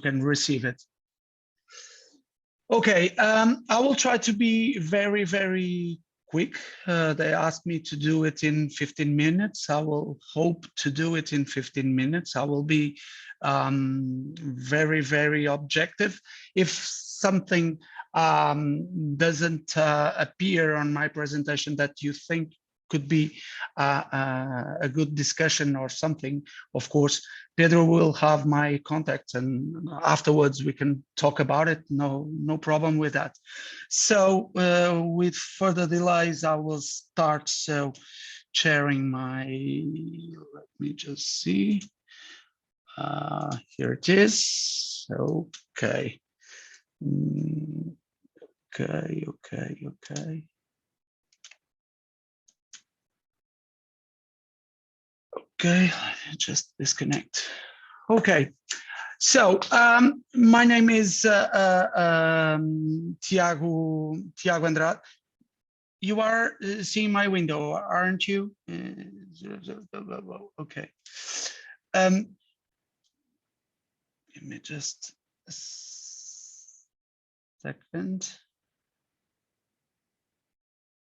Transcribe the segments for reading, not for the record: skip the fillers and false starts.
can receive it. Okay, I will try to be very, very quick. They asked me to do it in 15 minutes. I will hope to do it in 15 minutes. I will be very, very objective. If something doesn't appear on my presentation that you think could be a good discussion or something, of course, Pedro will have my contacts and afterwards we can talk about it. No problem with that. So with further delays, I will start sharing my, let me just see. Here it is. Okay. Okay. Okay, just disconnect. Okay, so my name is Tiago Andrade. You are seeing my window, aren't you? Okay. Give me just a second.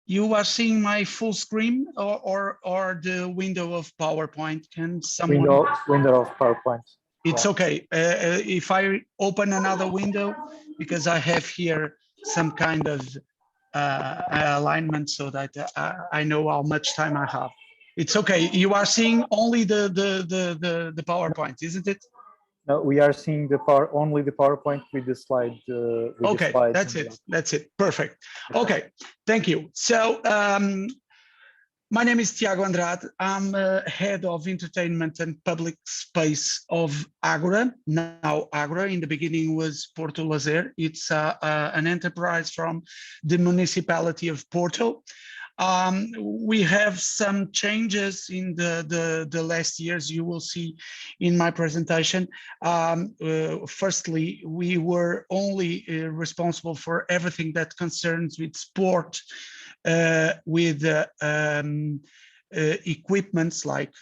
You are seeing my full screen or the window of PowerPoint? Can someone? Window of PowerPoint. It's okay. If I open another window, because I have here some kind of alignment so that I know how much time I have. It's okay. You are seeing only the PowerPoint, isn't it? No, we are seeing only the PowerPoint with the slide. Okay, that's it. That's it. Perfect. Okay, thank you. So my name is Tiago Andrade. I'm head of entertainment and public space of Agora. Now Agora, in the beginning was Porto Lazer. It's an enterprise from the municipality of Porto. We have some changes in the last years, you will see in my presentation. Firstly, we were only responsible for everything that concerns with sport, with equipments like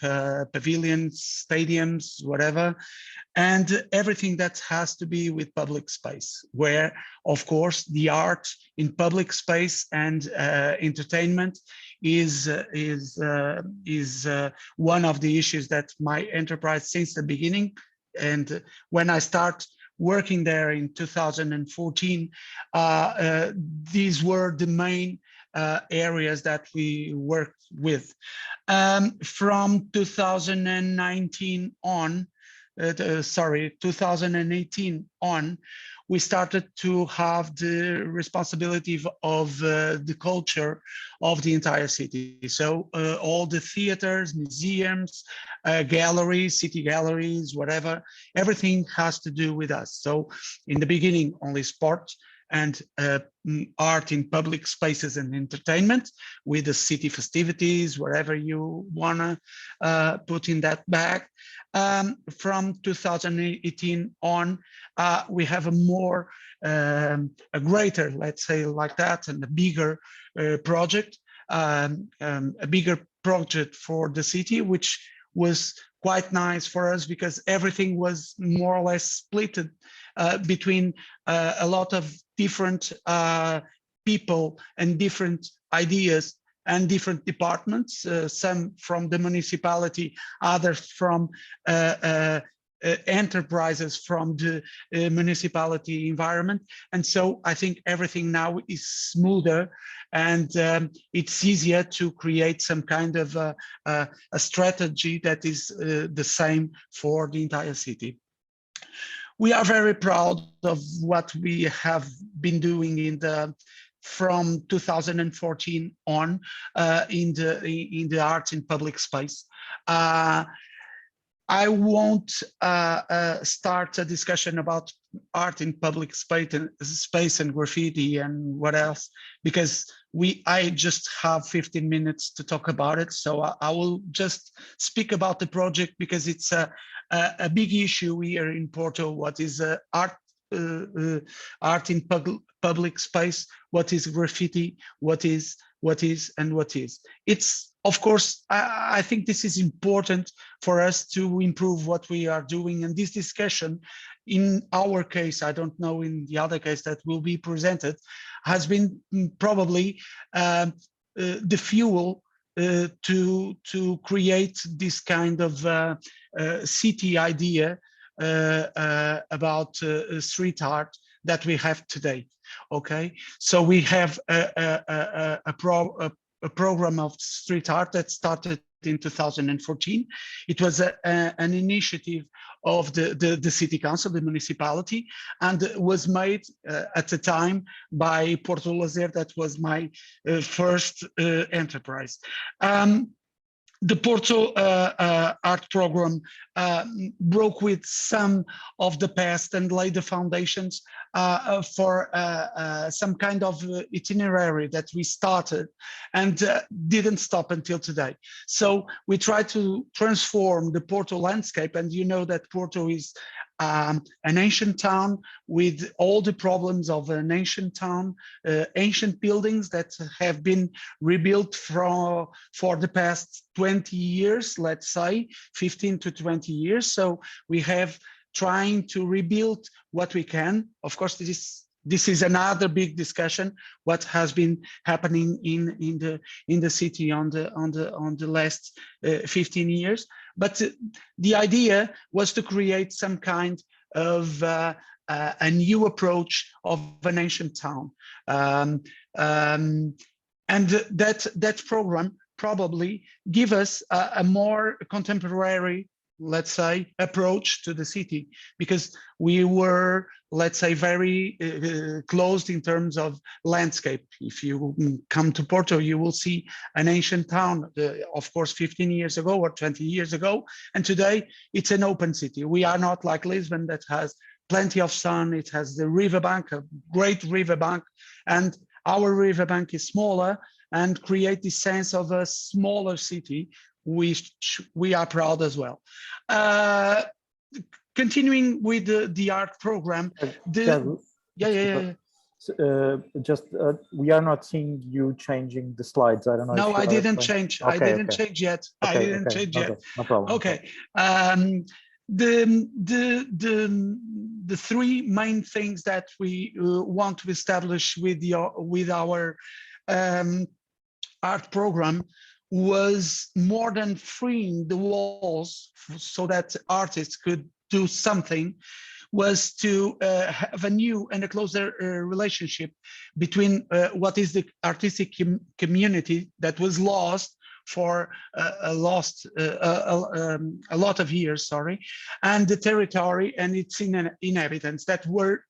pavilions, stadiums, whatever, and everything that has to be with public space, where, of course, the art in public space and entertainment is one of the issues that my enterprise since the beginning. And when I start working there in 2014, these were the main areas that we worked with. From 2019 on, 2018 on, we started to have the responsibility of the culture of the entire city. So all the theaters, museums, galleries, city galleries, whatever, everything has to do with us. So in the beginning, only sport and art in public spaces and entertainment with the city festivities, wherever you wanna put in that bag. From 2018 on, we have a more, a greater, let's say like that, and a bigger project, a bigger project for the city, which was quite nice for us because everything was more or less split between a lot of different people and different ideas and different departments, some from the municipality, others from enterprises from the municipality environment. And so I think everything now is smoother and it's easier to create some kind of a strategy that is the same for the entire city. We are very proud of what we have been doing in from 2014 on in the arts in public space. I won't start a discussion about art in public space and graffiti and what else, because I just have 15 minutes to talk about it. So I will just speak about the project because it's a big issue here in Porto. What is art in public space? What is graffiti? What is? It's, of course, I think this is important for us to improve what we are doing. And this discussion in our case, I don't know in the other case that will be presented, has been probably the fuel to create this kind of city idea about street art that we have today. Okay, so we have a program of street art that started in 2014. It was an initiative of the city council, the municipality, and was made at the time by Porto Lazer. That was my first enterprise. The Porto art program broke with some of the past and laid the foundations for some kind of itinerary that we started and didn't stop until today. So we try to transform the Porto landscape, and you know that Porto is an ancient town with all the problems of an ancient town, ancient buildings that have been rebuilt for the past 20 years, let's say 15 to 20 years. So we have trying to rebuild what we can. Of course, this is another big discussion, what has been happening in the city on the last 15 years. But the idea was to create some kind of a new approach of an ancient town. And that program probably give us a more contemporary, let's say, approach to the city, because we were, let's say, very closed in terms of landscape. If you come to Porto, you will see an ancient town, of course, 15 years ago or 20 years ago, and today it's an open city. We are not like Lisbon that has plenty of sun. It has the riverbank, a great riverbank, and our riverbank is smaller and create this sense of a smaller city, which we are proud as well. Continuing with the art program, Tiago, we are not seeing you changing the slides. I don't know. No, I didn't change. Okay, I didn't change yet. I didn't change yet. No problem. Okay. The three main things that we want to establish with our art program was more than freeing the walls so that artists could do something, was to have a new and a closer relationship between what is the artistic community that was lost for a lot of years, and the territory and its inhabitants that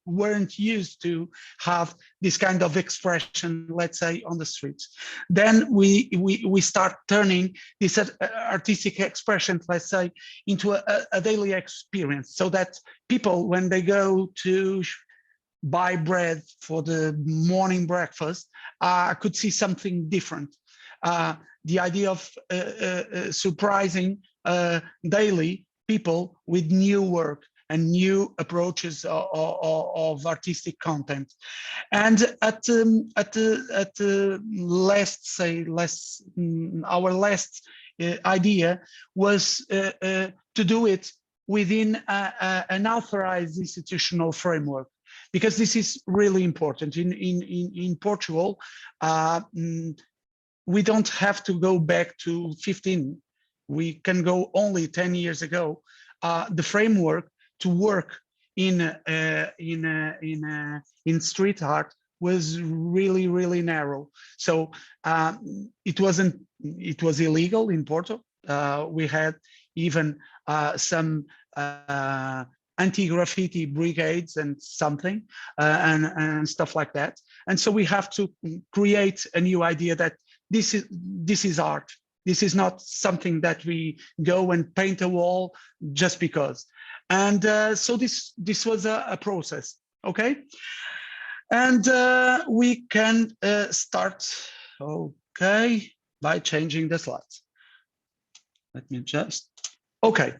weren't used to have this kind of expression, let's say, on the streets. Then we start turning this artistic expression, let's say, into a daily experience, so that people, when they go to buy bread for the morning breakfast, could see something different. The idea of surprising daily people with new work and new approaches of artistic content. And our last idea was to do it within an authorized institutional framework, because this is really important. In Portugal, we don't have to go back to 15. We can go only 10 years ago. The framework to work in street art was really, really narrow. So it was illegal in Porto. We had even some anti-graffiti brigades and something and stuff like that. And so we have to create a new idea that this is art. This is not something that we go and paint a wall just because. And so this was a process, okay? And we can start, okay, by changing the slides. Let me just, okay.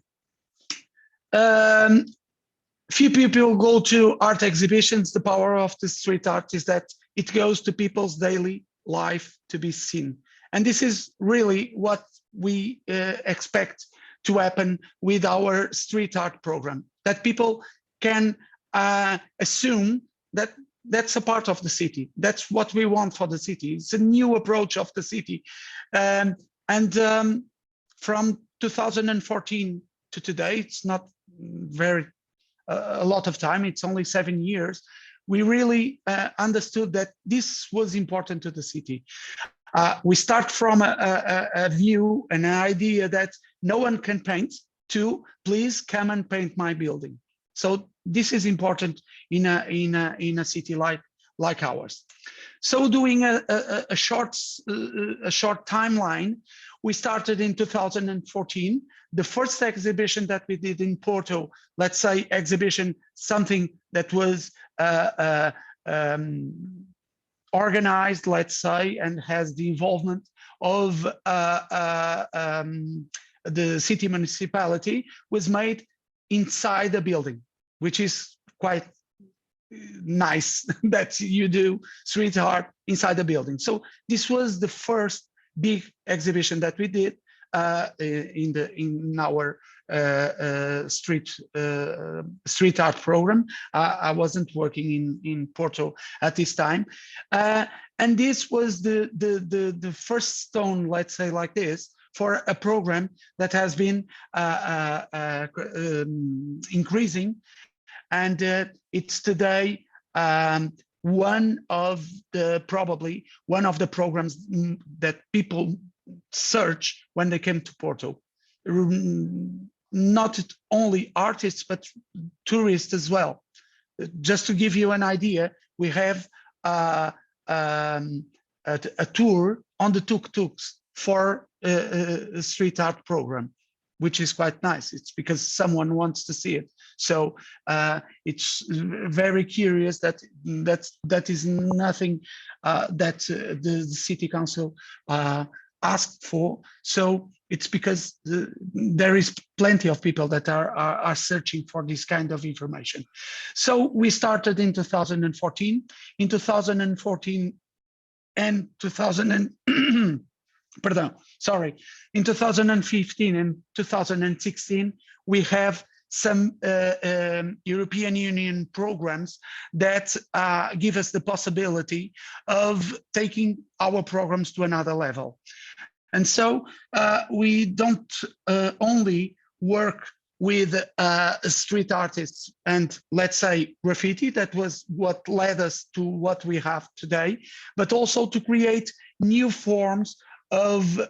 Few people go to art exhibitions. The power of the street art is that it goes to people's daily life to be seen. And this is really what we expect to happen with our street art program, that people can assume that that's a part of the city. That's what we want for the city. It's a new approach of the city. From 2014 to today, it's not very a lot of time, it's only 7 years, we really understood that this was important to the city. We start from a view, an idea that no one can paint, to please come and paint my building. So this is important in a city like ours. So doing a short timeline, we started in 2014. The first exhibition that we did in Porto, let's say exhibition, something that was organized, let's say, and has the involvement of the city municipality, was made inside the building, which is quite nice that you do street art inside the building. So this was the first big exhibition that we did in our street art program. I wasn't working in Porto at this time, and this was the first stone, let's say like this, for a program that has been increasing, and it's today probably one of the programs that people search when they came to Porto. Not only artists, but tourists as well. Just to give you an idea, we have a tour on the tuk-tuks for a street art program, which is quite nice. It's because someone wants to see it. So it's very curious that is nothing that the city council asked for. So it's because there is plenty of people that are searching for this kind of information. So we started in 2014. In 2014 and in 2015 and 2016, we have some European Union programs that give us the possibility of taking our programs to another level. And so we don't only work with street artists and, let's say, graffiti, that was what led us to what we have today, but also to create new forms of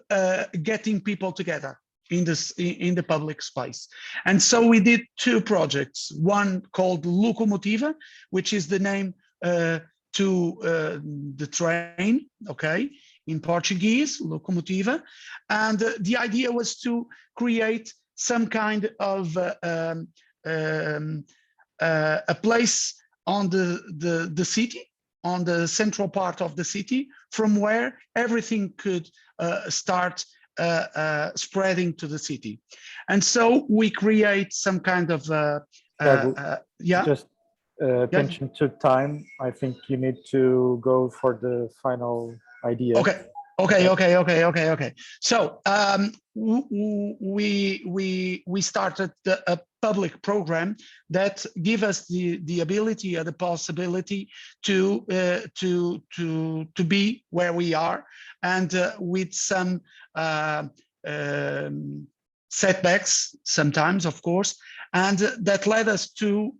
getting people together in the public space. And so we did two projects, one called Locomotiva, which is the name to the train, okay, in Portuguese, Locomotiva. And the idea was to create some kind of a place on the city, on the central part of the city, from where everything could start spreading to the city. And so we create some kind of just attention to time. I think you need to go for the final idea. Okay. So we started a public program that give us the ability or the possibility to be where we are, and with some setbacks sometimes, of course, and that led us to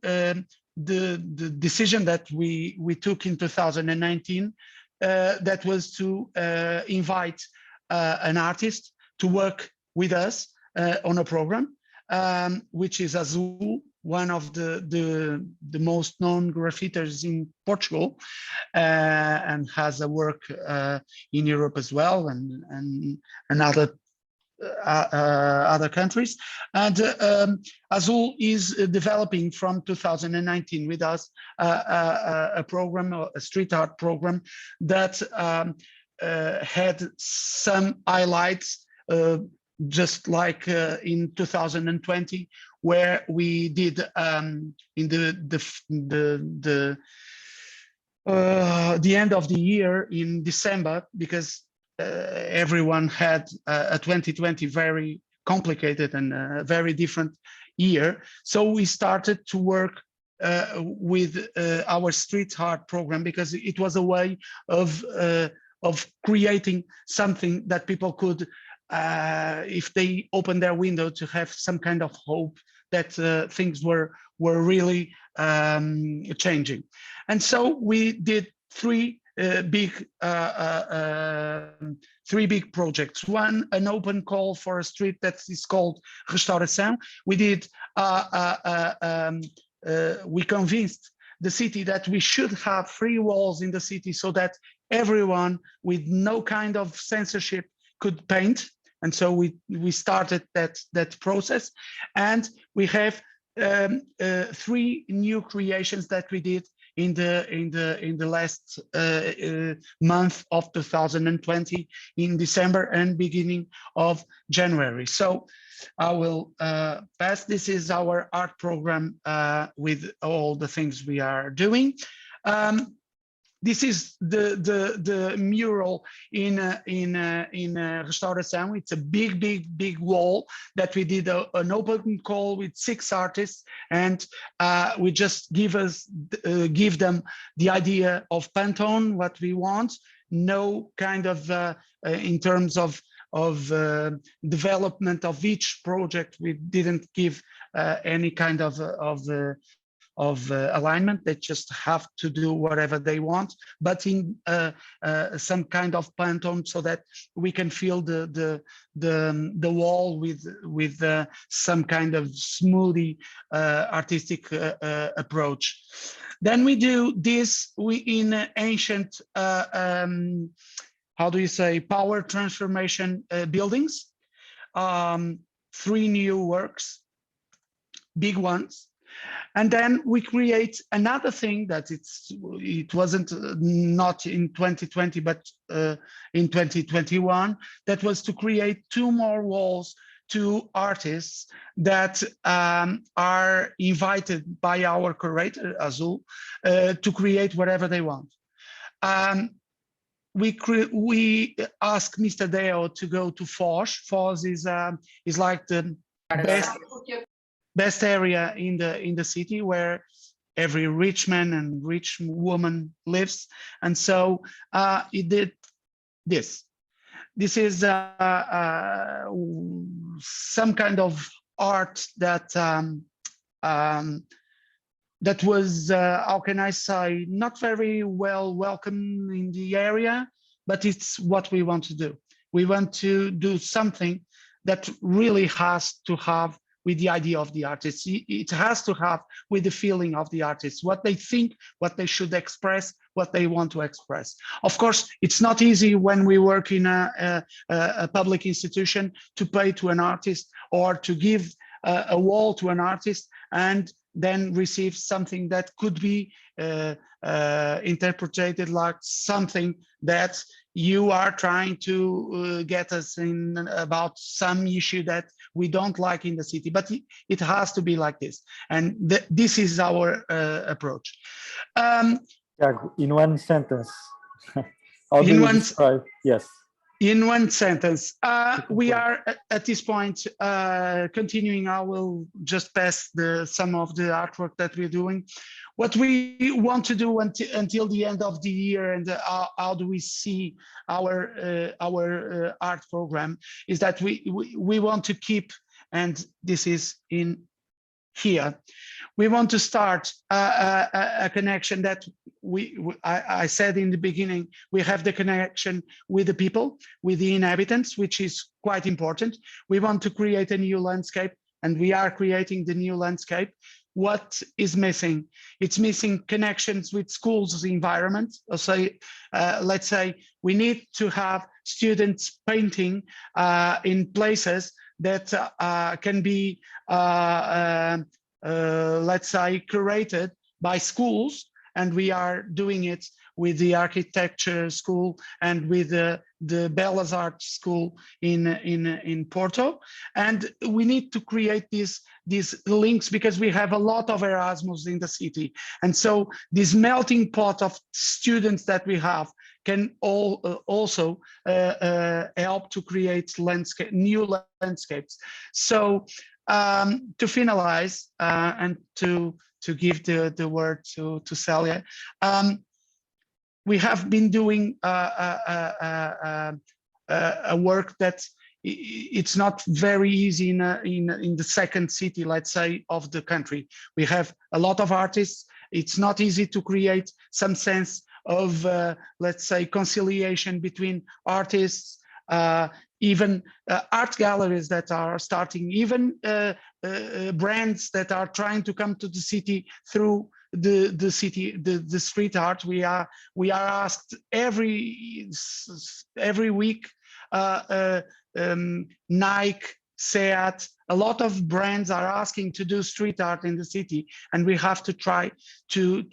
the decision that we took in 2019. That was to invite an artist to work with us on a program, which is Azul, one of the most known graffiters in Portugal, and has a work in Europe as well, and other countries. And Azul is developing from 2019 with us a program, a street art program that had some highlights, just like in 2020, where we did in the end of the year in December, because everyone had a 2020 very complicated and very different year. So we started to work with our street art program, because it was a way of creating something that people could, if they open their window, to have some kind of hope that things were really changing. And so we did three big projects. One, an open call for a street that is called Restauração. We did we convinced the city that we should have free walls in the city so that everyone with no kind of censorship could paint. And so we started that process, and we have three new creations that we did in the last month of 2020, in December and beginning of January. So I will pass. This is our art program with all the things we are doing. This is the mural in Restauração. It's a big wall that we did an open call with 6 artists, and we just give them the idea of Pantone, what we want. No kind of in terms of development of each project, we didn't give any kind of alignment. They just have to do whatever they want, but in some kind of Pantone, so that we can feel the wall with some kind of smoothie artistic approach. Then we do this in ancient how do you say, power transformation buildings. 3 new works, big ones. And then we create another thing that it wasn't not in 2020, but in 2021, that was to create 2 more walls to artists that are invited by our curator, Azul, to create whatever they want. We asked Mr. Deo to go to Foz. Foz is like the best area in the city, where every rich man and rich woman lives. And so he did this. This is some kind of art that that was, how can I say, not very well welcome in the area, but it's what we want to do. We want to do something that really has to have with the idea of the artist. It has to have with the feeling of the artist, what they think, what they should express, what they want to express. Of course, it's not easy when we work in a public institution to pay to an artist, or to give a wall to an artist and then receive something that could be interpreted like something that you are trying to get us in about some issue that we don't like in the city. But it has to be like this. And this is our approach. Tiago, in one sentence, how do you describe? Yes. In one sentence, we are at this point continuing. I will just pass some of the artwork that we're doing. What we want to do until the end of the year, and how do we see our art program, is that we want to keep, and this is in here, we want to start a connection that I said in the beginning. We have the connection with the people, with the inhabitants, which is quite important. We want to create a new landscape, and we are creating the new landscape. What is missing? It's missing connections with schools' environment. Let's say we need to have students painting in places that can be, let's say, curated by schools, and we are doing it with the architecture school and with the Belas Arts school in Porto. And we need to create these links, because we have a lot of Erasmus in the city. And so this melting pot of students that we have can also help to create new landscapes. So to finalize and to give the word to Célia. We have been doing a work that it's not very easy in the second city, let's say, of the country. We have a lot of artists. It's not easy to create some sense of, let's say, conciliation between artists, even art galleries that are starting, even brands that are trying to come to the city through the street art. We are asked every week, Nike, Seat, a lot of brands are asking to do street art in the city, and we have to try to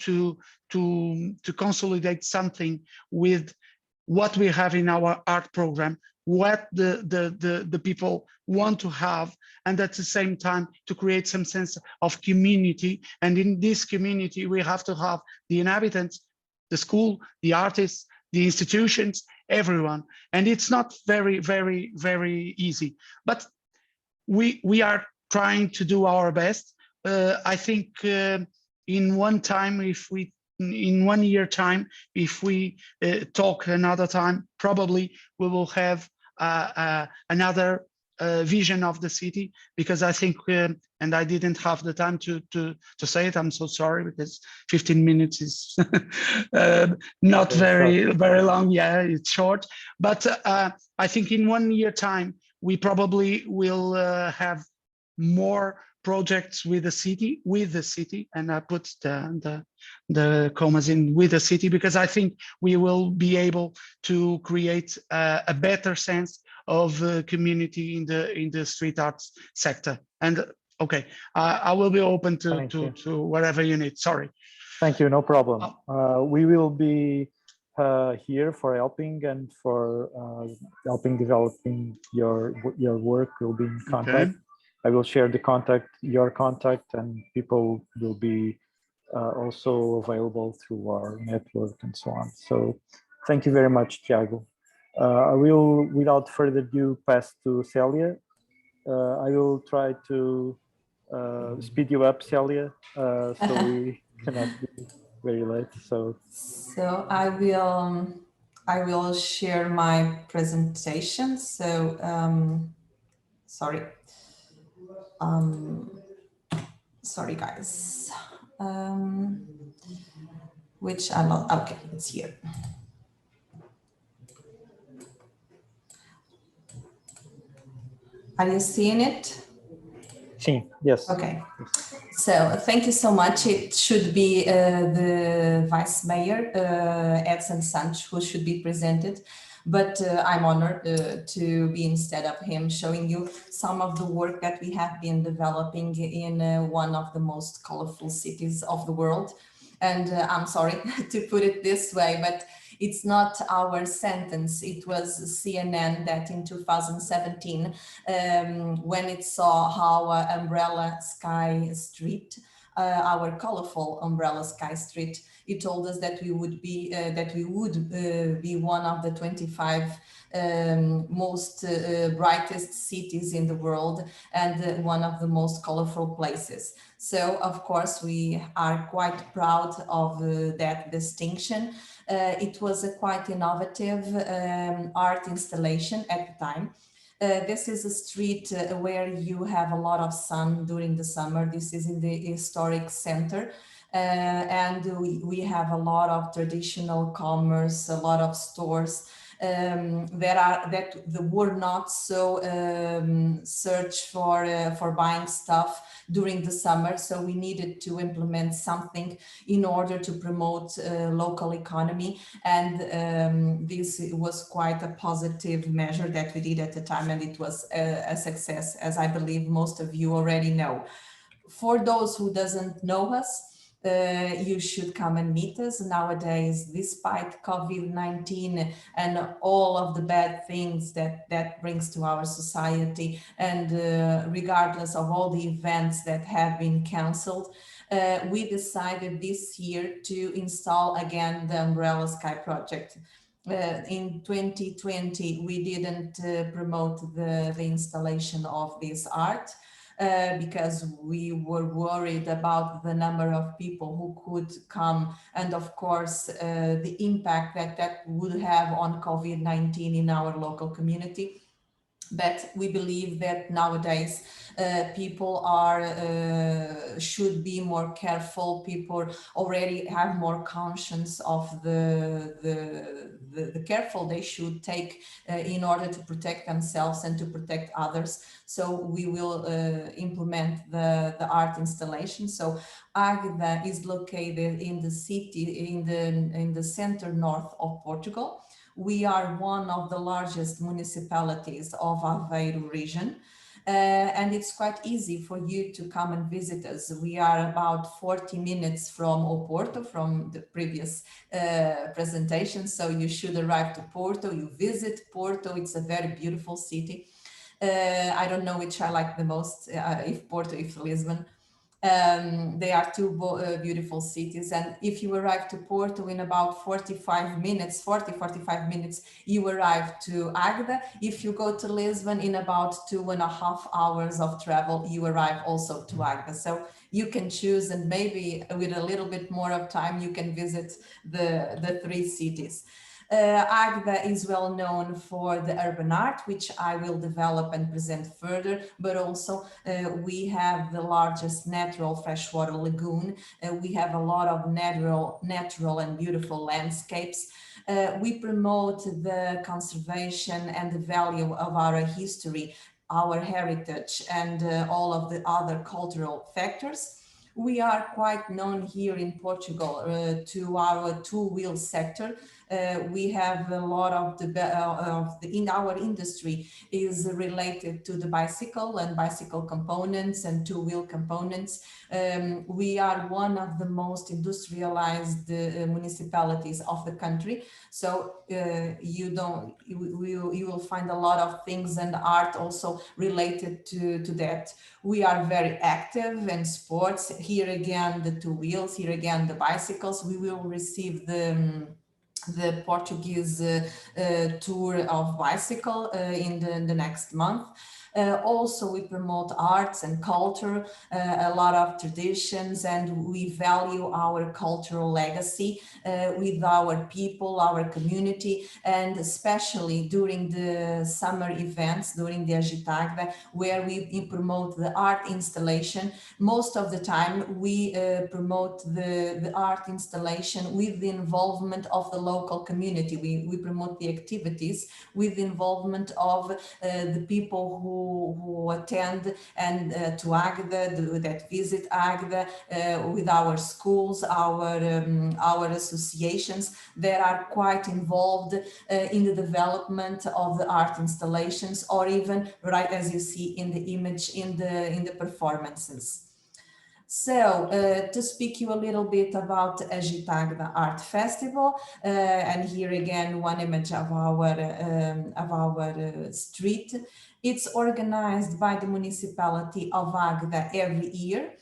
consolidate something with what we have in our art program, what the people want to have, and at the same time to create some sense of community. And in this community, we have to have the inhabitants, the school, the artists, the institutions, everyone. And it's not very easy, but we are trying to do our best. I think in 1 year time, if we talk another time, probably we will have another vision of the city, because I think, and I didn't have the time to say it, I'm so sorry, because 15 minutes is not very long. Yeah, it's short, but I think in 1 year time, we probably will have more projects with the city, and I put the commas in with the city, because I think we will be able to create a better sense of community in the street arts sector. And okay, I will be open to whatever you need. Sorry. Thank you. No problem. We will be here for helping and for helping developing your work. We'll be in contact. Okay. I will share your contact, and people will be also available through our network and so on. So thank you very much, Tiago. I will, without further ado, pass to Célia. I will try to speed you up, Célia, so we cannot be very late. So I will share my presentation. So sorry. Sorry, guys. Which I'm not, okay, it's here. Are you seeing it? Sim, yes. Okay. So thank you so much. It should be the Vice Mayor, Edson Santos, who should be presented. But I'm honored to be instead of him, showing you some of the work that we have been developing in one of the most colorful cities of the world. And I'm sorry to put it this way, but it's not our sentence. It was CNN that in 2017, when it saw how Umbrella Sky Street, our colorful Umbrella Sky Street, it told us that we would be one of the 25 most brightest cities in the world, and one of the most colorful places. So of course we are quite proud of that distinction. It was a quite innovative art installation at the time. This is a street where you have a lot of sun during the summer. This is in the historic center. And we have a lot of traditional commerce, a lot of stores that were not so search for buying stuff during the summer. So we needed to implement something in order to promote local economy. And this was quite a positive measure that we did at the time, and it was a success, as I believe most of you already know. For those who doesn't know us, you should come and meet us. Nowadays, despite COVID-19 and all of the bad things that brings to our society, and regardless of all the events that have been cancelled, we decided this year to install again the Umbrella Sky project. In 2020, we didn't promote the installation of this art. because we were worried about the number of people who could come, and of course the impact that that would have on COVID-19 in our local community. But we believe that nowadays people should be more careful. People already have more conscience of the careful they should take in order to protect themselves and to protect others. So we will implement the art installation. So Águeda is located in the city, in the center north of Portugal. We are one of the largest municipalities of Aveiro region, and it's quite easy for you to come and visit us. We are about 40 minutes from Porto, from the previous presentation, so you should arrive to Porto, you visit Porto, it's a very beautiful city. I don't know which I like the most, if Porto, if Lisbon. They are two beautiful cities, and if you arrive to Porto in about 45 minutes, you arrive to Águeda. If you go to Lisbon in about 2.5 hours of travel, you arrive also to Águeda. So you can choose, and maybe with a little bit more of time, you can visit the three cities. Águeda is well known for the urban art, which I will develop and present further, but also we have the largest natural freshwater lagoon. We have a lot of natural and beautiful landscapes. We promote the conservation and the value of our history, our heritage, and all of the other cultural factors. We are quite known here in Portugal to our two-wheel sector. We have a lot of in our industry is related to the bicycle and bicycle components and two-wheel components. We are one of the most industrialized municipalities of the country. So you will find a lot of things and art also related to that. We are very active in sports. Here again, the two wheels, here again, the bicycles. We will receive the Portuguese tour of bicycle in the next month. Also, we promote arts and culture, a lot of traditions, and we value our cultural legacy with our people, our community, and especially during the summer events, during the Agitagda, where we promote the art installation. Most of the time, we promote the art installation with the involvement of the local community. We promote the activities with the involvement of the people who attend and to Águeda, that visit Águeda, with our schools, our associations that are quite involved in the development of the art installations, or even, right as you see in the image, in the performances. So to speak you a little bit about Agitagda Art Festival, and here again one image of our street. It's organized by the municipality of Águeda every year.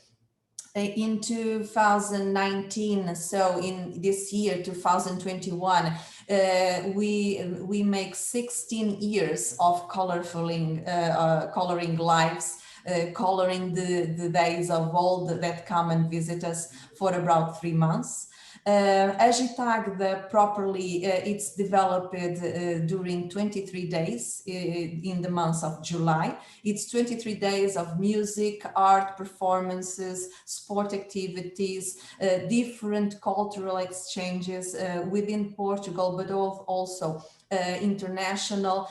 In 2019, so in this year 2021, we make 16 years of coloring lives. Coloring the days of all that come and visit us for about 3 months. Agitagda properly, it's developed during 23 days in the month of July. It's 23 days of music, art performances, sport activities, different cultural exchanges within Portugal, but also international.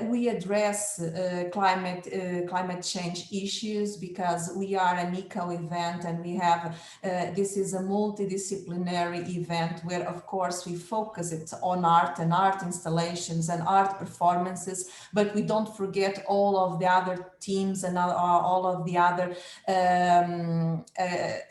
We address climate change issues because we are an eco event, and we have this is a multidisciplinary event where, of course, we focus it on art and art installations and art performances, but we don't forget all of the other teams and all of the other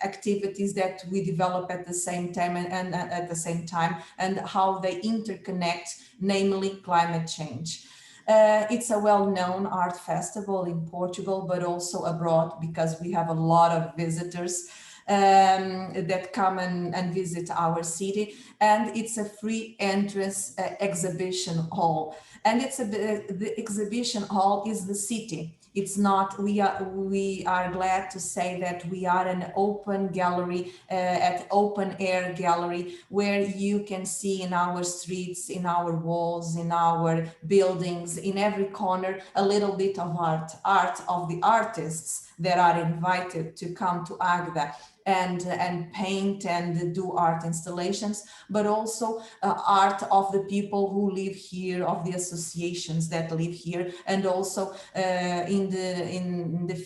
activities that we develop at the same time and at the same time, and how they interconnect, namely climate change. It's a well-known art festival in Portugal, but also abroad, because we have a lot of visitors that come and visit our city, and it's a free entrance exhibition hall. And it's the exhibition hall is the city. It's not, we are glad to say that we are an open gallery, at open air gallery, where you can see in our streets, in our walls, in our buildings, in every corner, a little bit of art of the artists that are invited to come to Agda and paint and do art installations, but also art of the people who live here, of the associations that live here, and also in the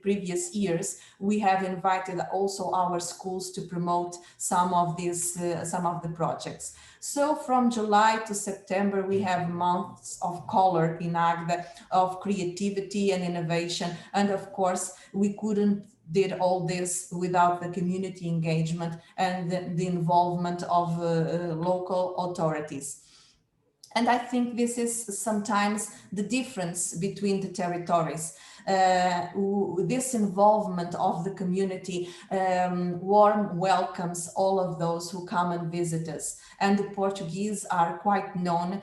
previous years we have invited also our schools to promote some of the projects. So from July to September, we have months of color in Agda, of creativity and innovation. And of course, we couldn't did all this without the community engagement and the involvement of local authorities. And I think this is sometimes the difference between the territories. This involvement of the community warm welcomes all of those who come and visit us. And the Portuguese are quite known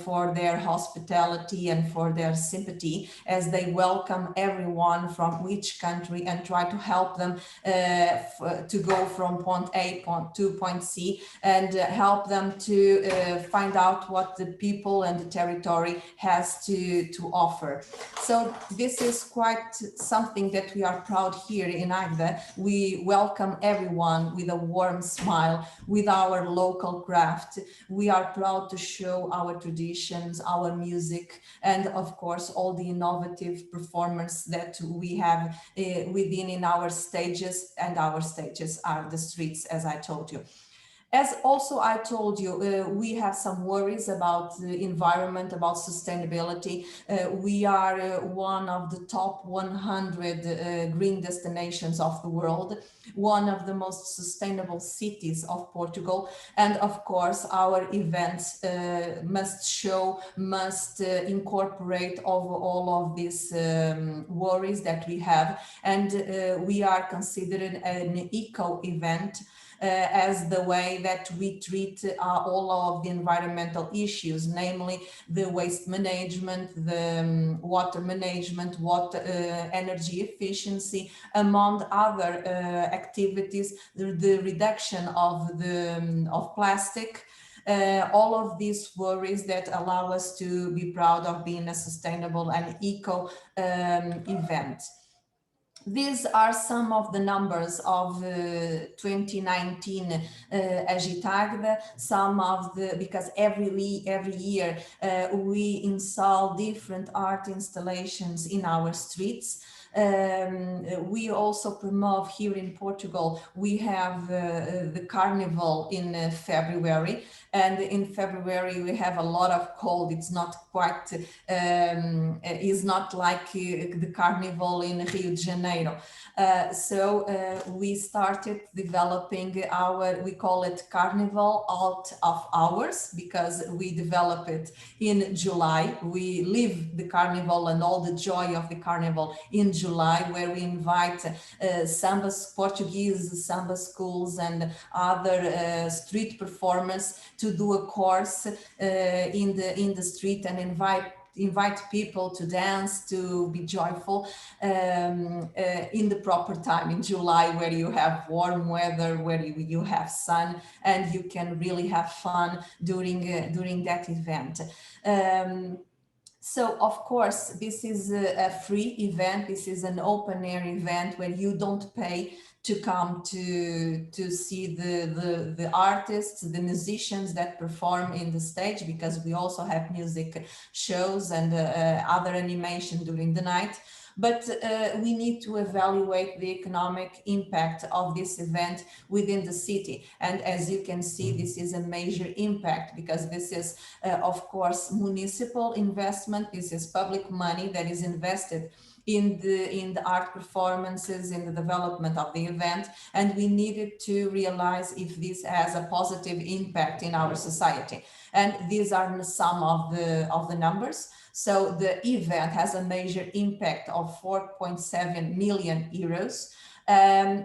for their hospitality and for their sympathy, as they welcome everyone from each country and try to help them to go from point A to point C, and help them to find out what the people and the territory has to offer. So this is quite something that we are proud here in Agda. We welcome everyone with a warm smile, with our local craft. We are proud to show our traditions, our music, and of course all the innovative performance that we have within in our stages, and our stages are the streets, as I told you. As also I told you, we have some worries about the environment, about sustainability. We are one of the top 100 green destinations of the world, one of the most sustainable cities of Portugal. And of course, our events must incorporate all of these worries that we have. And we are considered an eco event, as the way that we treat all of the environmental issues, namely the waste management, the water management, energy efficiency, among other activities, the reduction of plastic. All of these worries that allow us to be proud of being a sustainable and eco event. These are some of the numbers of 2019 Agitagda, because every year we install different art installations in our streets. We also promote here in Portugal, we have the carnival in February, and in February we have a lot of cold. It's not quite, is not like the carnival in Rio de Janeiro. So we started developing we call it Carnival Out of Hours, because we develop it in July. We live the carnival and all the joy of the carnival in July, where we invite Portuguese samba schools and other street performers to do a course in the street and invite people to dance, to be joyful in the proper time in July, where you have warm weather, where you have sun, and you can really have fun during that event. So of course, this is a free event. This is an open air event where you don't pay to come to see the artists, the musicians that perform in the stage, because we also have music shows and other animation during the night. But we need to evaluate the economic impact of this event within the city. And as you can see, this is a major impact, because this is, of course, municipal investment. This is public money that is invested in the art performances, in the development of the event, and we needed to realize if this has a positive impact in our society. And these are some of the numbers. So the event has a major impact of 4.7 million euros.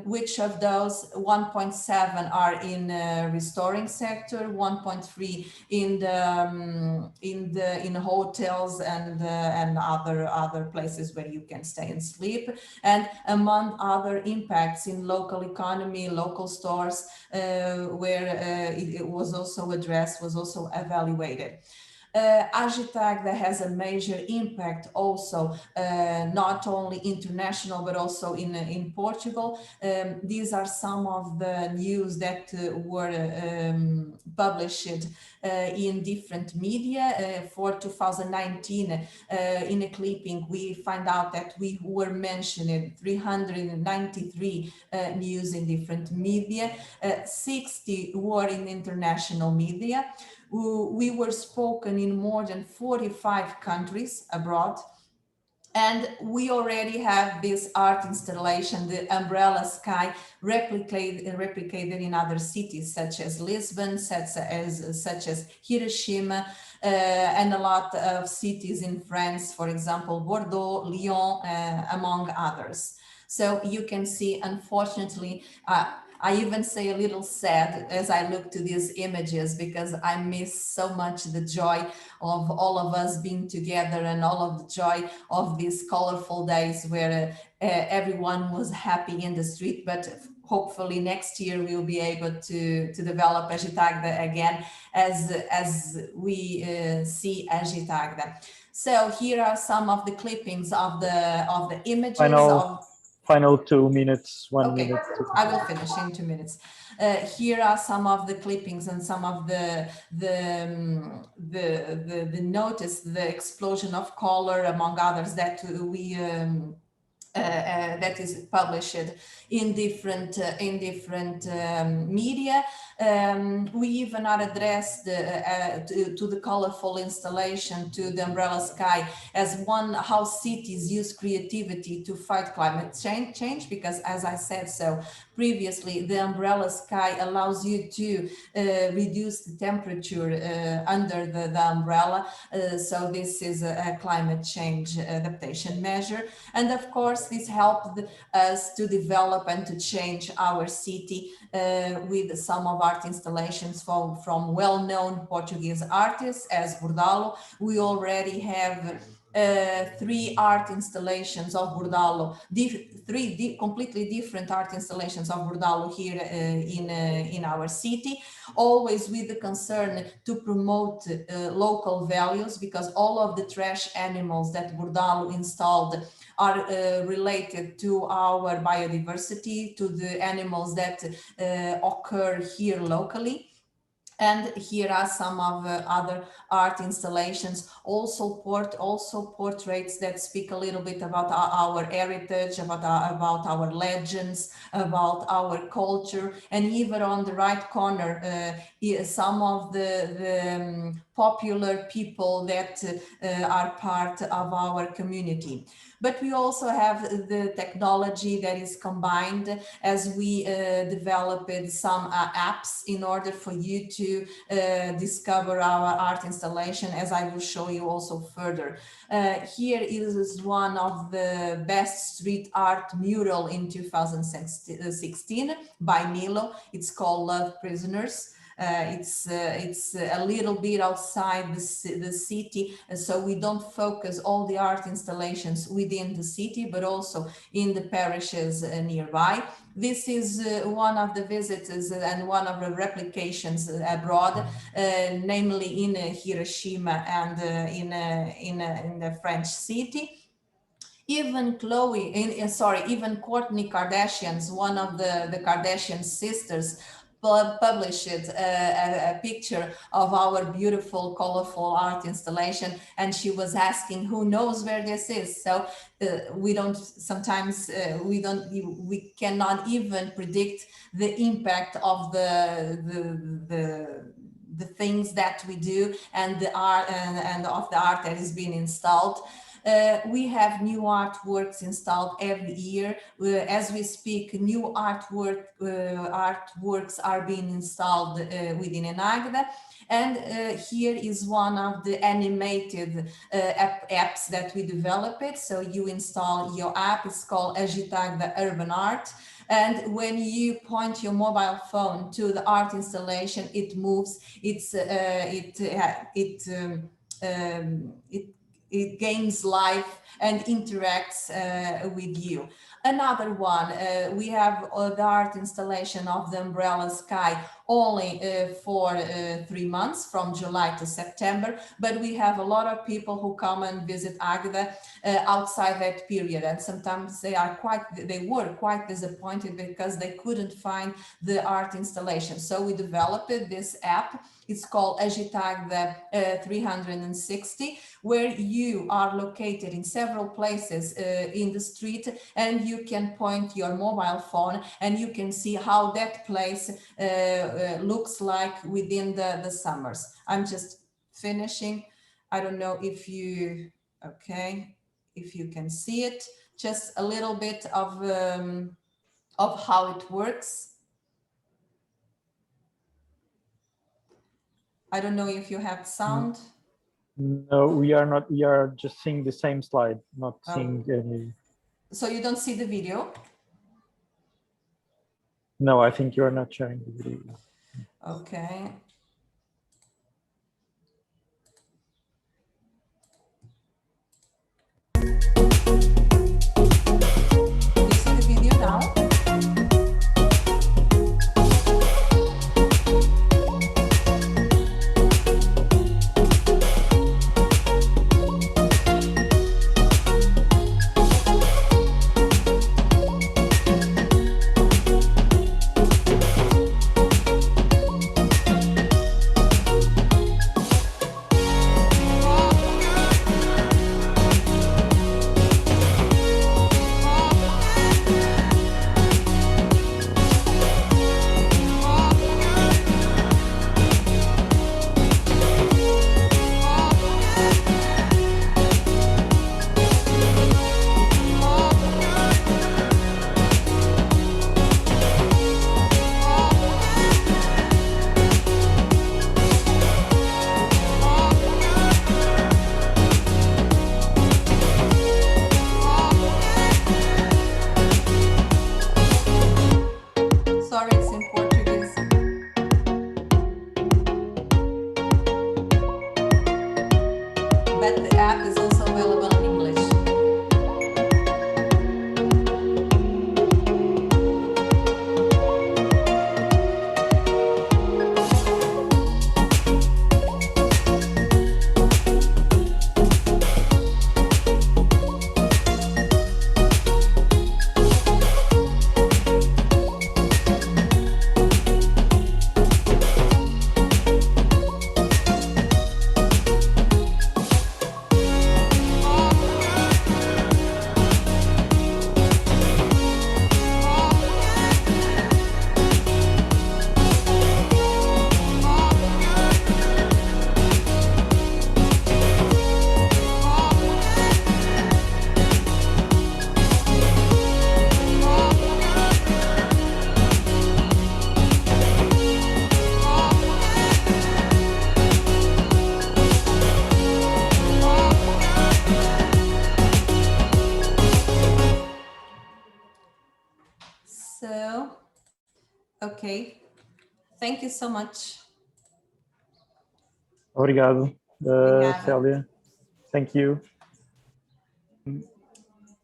which of those 1.7 are in restoring sector, 1.3 in hotels and other places where you can stay and sleep, and among other impacts in local economy, local stores, where it was also addressed, was also evaluated. Agitagda has a major impact also, not only international, but also in Portugal. These are some of the news that were published in different media. For 2019, in a clipping, we find out that we were mentioned 393 news in different media, 60 were in international media. We were spoken in more than 45 countries abroad. And we already have this art installation, the Umbrella Sky, replicated in other cities such as Lisbon, such as Hiroshima, and a lot of cities in France, for example, Bordeaux, Lyon, among others. So you can see, unfortunately, I even say a little sad as I look to these images, because I miss so much the joy of all of us being together and all of the joy of these colorful days where everyone was happy in the street. But hopefully next year we'll be able to develop Agitagda again as we see Agitagda. So here are some of the clippings of the images. Final 2 minutes, 1 okay, minute. I will finish in 2 minutes. Here are some of the clippings and some of the notice, the explosion of color, among others, that we that is published in different media. We even are addressed to the colorful installation, to the Umbrella Sky, as one how cities use creativity to fight climate change, because as I said so previously, the Umbrella Sky allows you to reduce the temperature under the umbrella. So this is a climate change adaptation measure. And of course, this helped us to develop and to change our city with some of art installations from well-known Portuguese artists as Bordalo. We already have 3 art installations of Bordalo, three completely different art installations of Bordalo here in our city, always with the concern to promote local values, because all of the trash animals that Bordalo installed are related to our biodiversity, to the animals that occur here locally. And here are some of other art installations, also portraits that speak a little bit about our heritage, about our legends, about our culture. And even on the right corner, some of the popular people that are part of our community. But we also have the technology that is combined, as we developed some apps in order for you to discover our art installation, as I will show you also further. Here is one of the best street art mural in 2016 by Milo. It's called Love Prisoners. It's a little bit outside the city, so we don't focus all the art installations within the city, but also in the parishes nearby. This is one of the visits and one of the replications abroad, namely in Hiroshima and in the French city. Even even Kourtney Kardashian's, one of the Kardashian sisters, published a picture of our beautiful, colorful art installation, and she was asking who knows where this is. So we cannot even predict the impact of the things that we do and the art and of the art that is being installed. We have new artworks installed every year. As we speak, new artworks are being installed within Agueda. And here is one of the animated apps that we developed. So you install your app, it's called Agitagda Urban Art. And when you point your mobile phone to the art installation, it moves, it gains life and interacts with you. Another one, we have the art installation of the Umbrella Sky only for 3 months, from July to September, but we have a lot of people who come and visit Agueda outside that period, and sometimes they were quite disappointed because they couldn't find the art installation. So we developed this app. It's called Agitagda 360, where you are located in several places in the street, and you can point your mobile phone and you can see how that place looks like within the summers. I'm just finishing. I don't know if you, okay, if you can see it, just a little bit of how it works. I don't know if you have sound. No, we are not. We are just seeing the same slide, not seeing any. So you don't see the video? No, I think you are not sharing the video. Okay. You see the video now? Sorry, it's in Portuguese. But the app is also available in English. So, okay. Thank you so much. Obrigado, Obrigada. Célia. Thank you.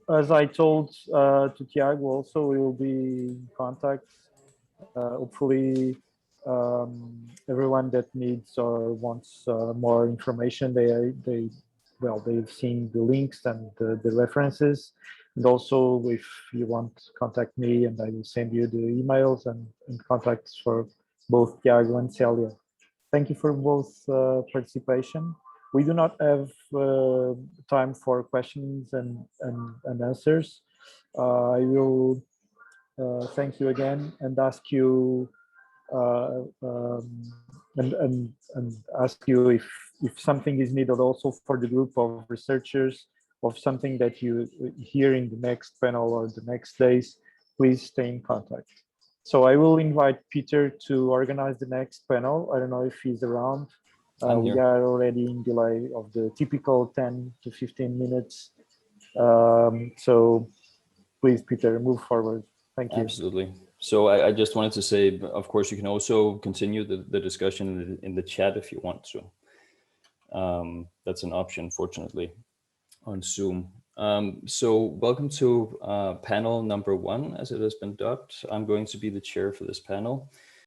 As I told to Tiago, also we will be in contact. Hopefully, everyone that needs or wants more information, they've seen the links and the references. And also, if you want to contact me, and I will send you the emails and contacts for both Tiago and Célia. Thank you for both participation. We do not have time for questions and answers. I will thank you again and ask you and ask you if something is needed also for the group of researchers of something that you hear in the next panel or the next days, please stay in contact. So I will invite Peter to organize the next panel. I don't know if he's around. We are already in delay of the typical 10 to 15 minutes. So please, Peter, move forward. Thank you. Absolutely. So I just wanted to say, of course, you can also continue the discussion in the chat if you want to. That's an option, fortunately, on Zoom. So welcome to panel number 1, as it has been dubbed. I'm going to be the chair for this panel.